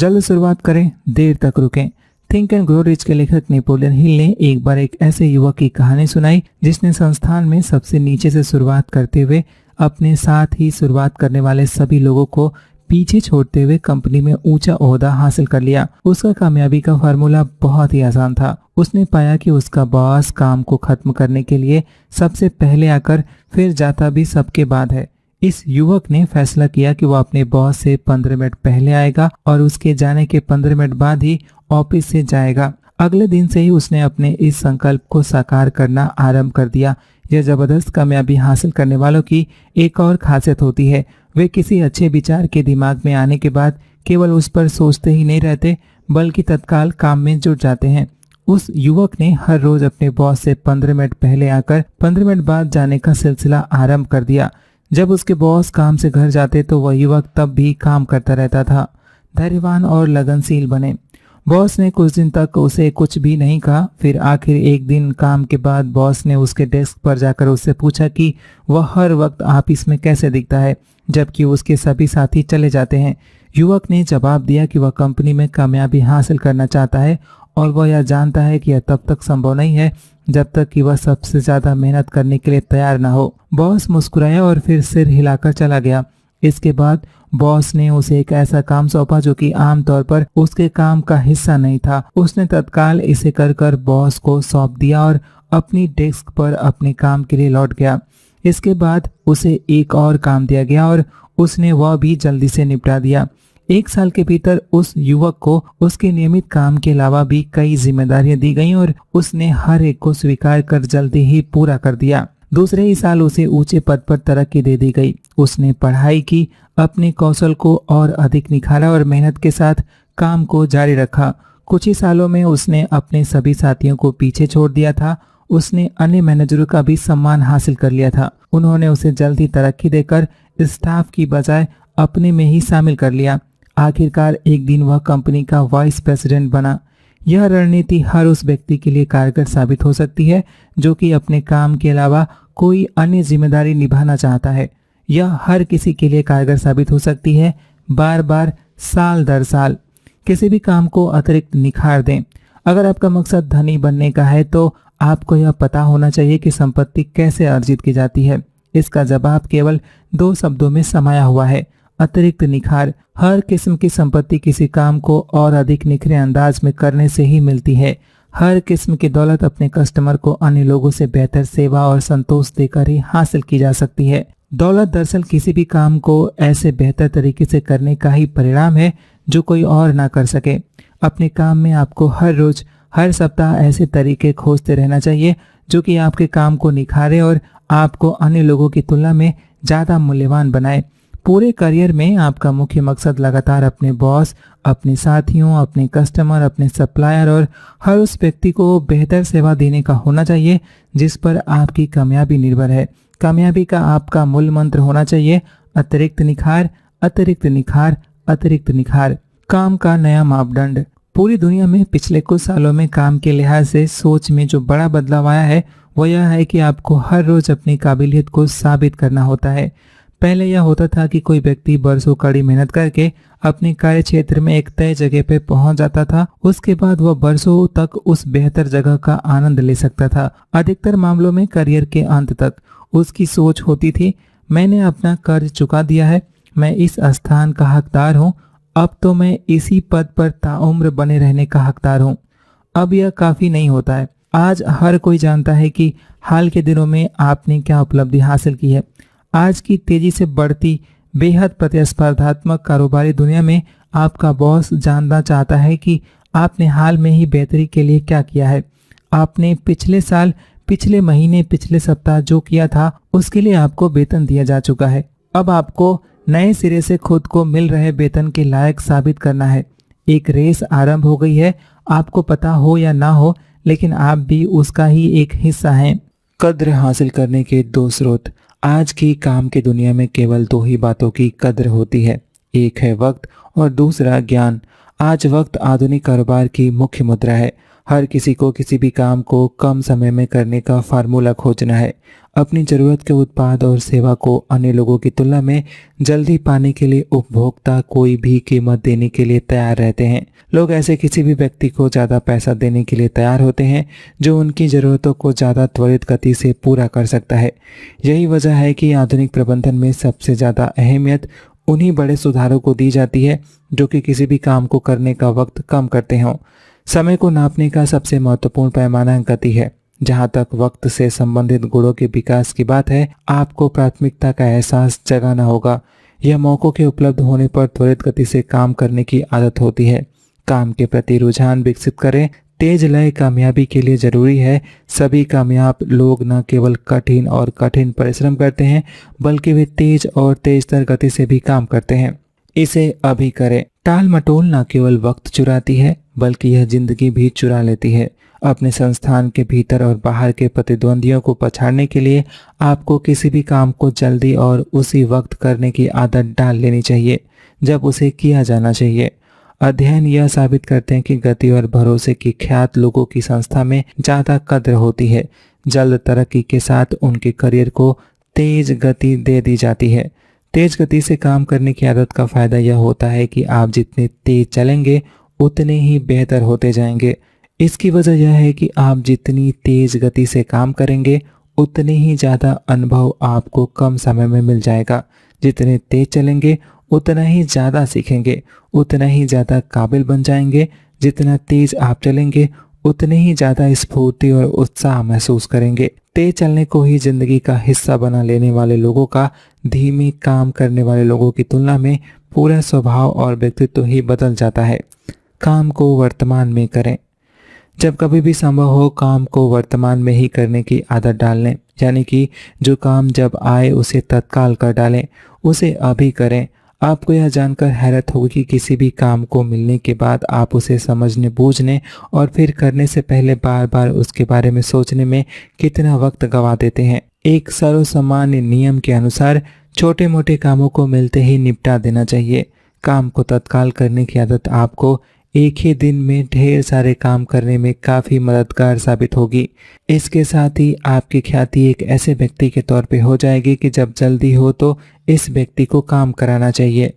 जल्द शुरुआत करें, देर तक रुकें। थिंक एंड ग्रो रिच के लेखक नेपोलियन हिल ने एक बार एक ऐसे युवक की कहानी सुनाई जिसने संस्थान में सबसे नीचे से शुरुआत करते हुए अपने साथ ही शुरुआत करने वाले सभी लोगों को पीछे छोड़ते हुए कंपनी में ऊंचा ओहदा हासिल कर लिया। उसका कामयाबी का फार्मूला बहुत ही आसान था। उसने पाया कि उसका बॉस काम को खत्म करने के लिए सबसे पहले आकर फिर जाता भी सबके बाद है। इस युवक ने फैसला किया कि वो अपने बॉस से 15 मिनट पहले आएगा और उसके जाने के 15 मिनट बाद ही ऑफिस से जाएगा। अगले दिन से ही उसने अपने इस संकल्प को साकार करना आरंभ कर दिया। यह जबरदस्त कामयाबी हासिल करने वालों की एक और खासियत होती है, वे किसी अच्छे विचार के दिमाग में आने के बाद केवल उस पर सोचते ही नहीं रहते बल्कि तत्काल काम में जुट जाते हैं। उस युवक ने हर रोज अपने बॉस से 15 मिनट पहले आकर 15 मिनट बाद जाने का सिलसिला आरंभ कर दिया। जब उसके बॉस काम से घर जाते तो वह युवक तब भी काम करता रहता था। धैर्यवान और लगनशील बने। बॉस ने कुछ दिन तक उसे कुछ भी नहीं कहा। फिर आखिर एक दिन काम के बाद बॉस ने उसके डेस्क पर जाकर उससे पूछा कि वह हर वक्त ऑफिस में कैसे दिखता है जबकि उसके सभी साथी चले जाते हैं। युवक ने जवाब दिया कि वह कंपनी में कामयाबी हासिल करना चाहता है और वह यह जानता है कि यह तब तक संभव नहीं है जब तक कि वह सबसे ज्यादा मेहनत करने के लिए तैयार न हो। बॉस मुस्कुराया और फिर सिर हिलाकर चला गया। इसके बाद बॉस ने उसे एक ऐसा काम सौंपा जो कि आमतौर पर उसके काम का हिस्सा नहीं था। उसने तत्काल इसे कर बॉस को सौंप दिया और अपनी डेस्क पर अपने काम के लिए लौट गया। इसके बाद उसे एक और काम दिया गया और उसने वह भी जल्दी से निपटा दिया। 1 साल के भीतर उस युवक को उसके नियमित काम के अलावा भी कई जिम्मेदारियां दी गईं और उसने हर एक को स्वीकार कर जल्दी ही पूरा कर दिया। दूसरे ही साल उसे ऊंचे पद पर तरक्की दे दी गई। उसने पढ़ाई की, अपने कौशल को और अधिक निखारा और मेहनत के साथ काम को जारी रखा। कुछ ही सालों में उसने अपने सभी साथियों को पीछे छोड़ दिया था। उसने अन्य मैनेजरों का भी सम्मान हासिल कर लिया था। उन्होंने उसे जल्दी तरक्की देकर स्टाफ की बजाय अपने में ही शामिल कर लिया। आखिरकार एक दिन वह कंपनी का वाइस प्रेसिडेंट बना। यह रणनीति हर उस व्यक्ति के लिए कारगर साबित हो सकती है जो कि अपने काम के अलावा कोई अन्य जिम्मेदारी निभाना चाहता है। यह हर किसी के लिए कारगर साबित हो सकती है। बार बार, साल दर साल किसी भी काम को अतिरिक्त निखार दें। अगर आपका मकसद धनी बनने का है तो आपको यह पता होना चाहिए कि संपत्ति कैसे अर्जित की जाती है। इसका जवाब केवल 2 शब्दों में समाया हुआ है, अतिरिक्त निखार। हर किस्म की संपत्ति किसी काम को और अधिक निखरे अंदाज में करने से ही मिलती है। हर किस्म की दौलत अपने कस्टमर को अन्य लोगों से बेहतर सेवा और संतोष देकर ही हासिल की जा सकती है। दौलत दरअसल किसी भी काम को ऐसे बेहतर तरीके से करने का ही परिणाम है जो कोई और ना कर सके। अपने काम में आपको हर रोज, हर सप्ताह ऐसे तरीके खोजते रहना चाहिए जो कि आपके काम को निखारे और आपको अन्य लोगों की तुलना में ज्यादा मूल्यवान बनाए। पूरे करियर में आपका मुख्य मकसद लगातार अपने बॉस, अपने साथियों, अपने कस्टमर, अपने सप्लायर और हर उस व्यक्ति को बेहतर सेवा देने का होना चाहिए जिस पर आपकी कामयाबी निर्भर है। कामयाबी का आपका मूल मंत्र होना चाहिए अतिरिक्त निखार, अतिरिक्त निखार, अतिरिक्त निखार। काम का नया मापदंड। पूरी दुनिया में पिछले कुछ सालों में काम के लिहाज से सोच में जो बड़ा बदलाव आया है वो यह है कि आपको हर रोज अपनी काबिलियत को साबित करना होता है। पहले यह होता था कि कोई व्यक्ति बरसों कड़ी मेहनत करके अपने कार्य क्षेत्र में एक तय जगह पे पहुंच जाता था। उसके बाद वह बरसों तक उस बेहतर जगह का आनंद ले सकता था। अधिकतर मामलों में करियर के अंत तक उसकी सोच होती थी, मैंने अपना कर्ज चुका दिया है, मैं इस स्थान का हकदार हूँ, अब तो मैं इसी पद पर ताउम्र बने रहने का हकदार हूँ। अब यह काफी नहीं होता है। आज हर कोई जानता है कि हाल के दिनों में आपने क्या उपलब्धि हासिल की है। आज की तेजी से बढ़ती बेहद प्रतिस्पर्धात्मक कारोबारी दुनिया में आपका बॉस जानना चाहता है कि आपने हाल में ही बेहतरी के लिए क्या किया है। आपने पिछले साल, पिछले महीने, पिछले सप्ताह जो किया था उसके लिए आपको वेतन दिया जा चुका है। अब आपको नए सिरे से खुद को मिल रहे वेतन के लायक साबित करना है। एक रेस आरंभ हो गई है, आपको पता हो या ना हो, लेकिन आप भी उसका ही एक हिस्सा हैं। कद्र हासिल करने के 2 स्रोत। आज की काम की दुनिया में केवल 2 ही बातों की कद्र होती है, एक है वक्त और दूसरा ज्ञान। आज वक्त आधुनिक कारोबार की मुख्य मुद्रा है। हर किसी को किसी भी काम को कम समय में करने का फार्मूला खोजना है। अपनी जरूरत के उत्पाद और सेवा को अन्य लोगों की तुलना में जल्दी पाने के लिए उपभोक्ता कोई भी कीमत देने के लिए तैयार रहते हैं। लोग ऐसे किसी भी व्यक्ति को ज़्यादा पैसा देने के लिए तैयार होते हैं जो उनकी ज़रूरतों को ज़्यादा त्वरित गति से पूरा कर सकता है। यही वजह है कि आधुनिक प्रबंधन में सबसे ज़्यादा अहमियत उन्हीं बड़े सुधारों को दी जाती है जो कि किसी भी काम को करने का वक्त कम करते हों। समय को नापने का सबसे महत्वपूर्ण पैमाना गति है। जहां तक वक्त से संबंधित गुणों के विकास की बात है, आपको प्राथमिकता का एहसास जगाना होगा। यह मौकों के उपलब्ध होने पर त्वरित गति से काम करने की आदत होती है। काम के प्रति रुझान विकसित करें। तेज लय कामयाबी के लिए जरूरी है। सभी कामयाब लोग न केवल कठिन और कठिन परिश्रम करते हैं बल्कि वे तेज और तेजतर गति से भी काम करते हैं। इसे अभी करें। टाल मटोल न केवल वक्त चुराती है बल्कि यह जिंदगी भी चुरा लेती है। अपने संस्थान के भीतर और बाहर के प्रतिद्वंदियों को पछाड़ने के लिए आपको किसी भी काम को जल्दी और उसी वक्त करने की आदत डाल लेनी चाहिए जब उसे किया जाना चाहिए। अध्ययन यह साबित करते हैं कि गति और भरोसे की ख्यात लोगों की संस्था में ज्यादा कद्र होती है। जल्द तरक्की के साथ उनके करियर को तेज गति दे दी जाती है। तेज गति से काम करने की आदत का फायदा यह होता है कि आप जितने तेज चलेंगे उतने ही बेहतर होते जाएंगे। इसकी वजह यह है कि आप जितनी तेज गति से काम करेंगे उतने ही ज़्यादा अनुभव आपको कम समय में मिल जाएगा। जितने तेज चलेंगे उतना ही ज़्यादा सीखेंगे, उतना ही ज़्यादा काबिल बन जाएंगे। जितना तेज आप चलेंगे उतने ही ज़्यादा स्फूर्ति और उत्साह महसूस करेंगे। तेज चलने को ही जिंदगी का हिस्सा बना लेने वाले लोगों का धीमे काम करने वाले लोगों की तुलना में पूरा स्वभाव और व्यक्तित्व ही बदल जाता है। काम को वर्तमान में करें। जब कभी भी संभव हो काम को वर्तमान में ही करने की आदत डाल लें, यानी कि जो काम जब आए उसे तत्काल कर डालें, उसे अभी करें। आपको यह जानकर हैरत होगी कि किसी भी काम को मिलने के बाद आप उसे समझने, बूझने और फिर करने से पहले बार बार उसके बारे में सोचने में कितना वक्त गंवा देते हैं। एक सर्वसामान्य नियम के अनुसार छोटे मोटे कामों को मिलते ही निपटा देना चाहिए। काम को तत्काल करने की आदत आपको एक ही दिन में ढेर सारे काम करने में काफ़ी मददगार साबित होगी। इसके साथ ही आपकी ख्याति एक ऐसे व्यक्ति के तौर पे हो जाएगी कि जब जल्दी हो तो इस व्यक्ति को काम कराना चाहिए।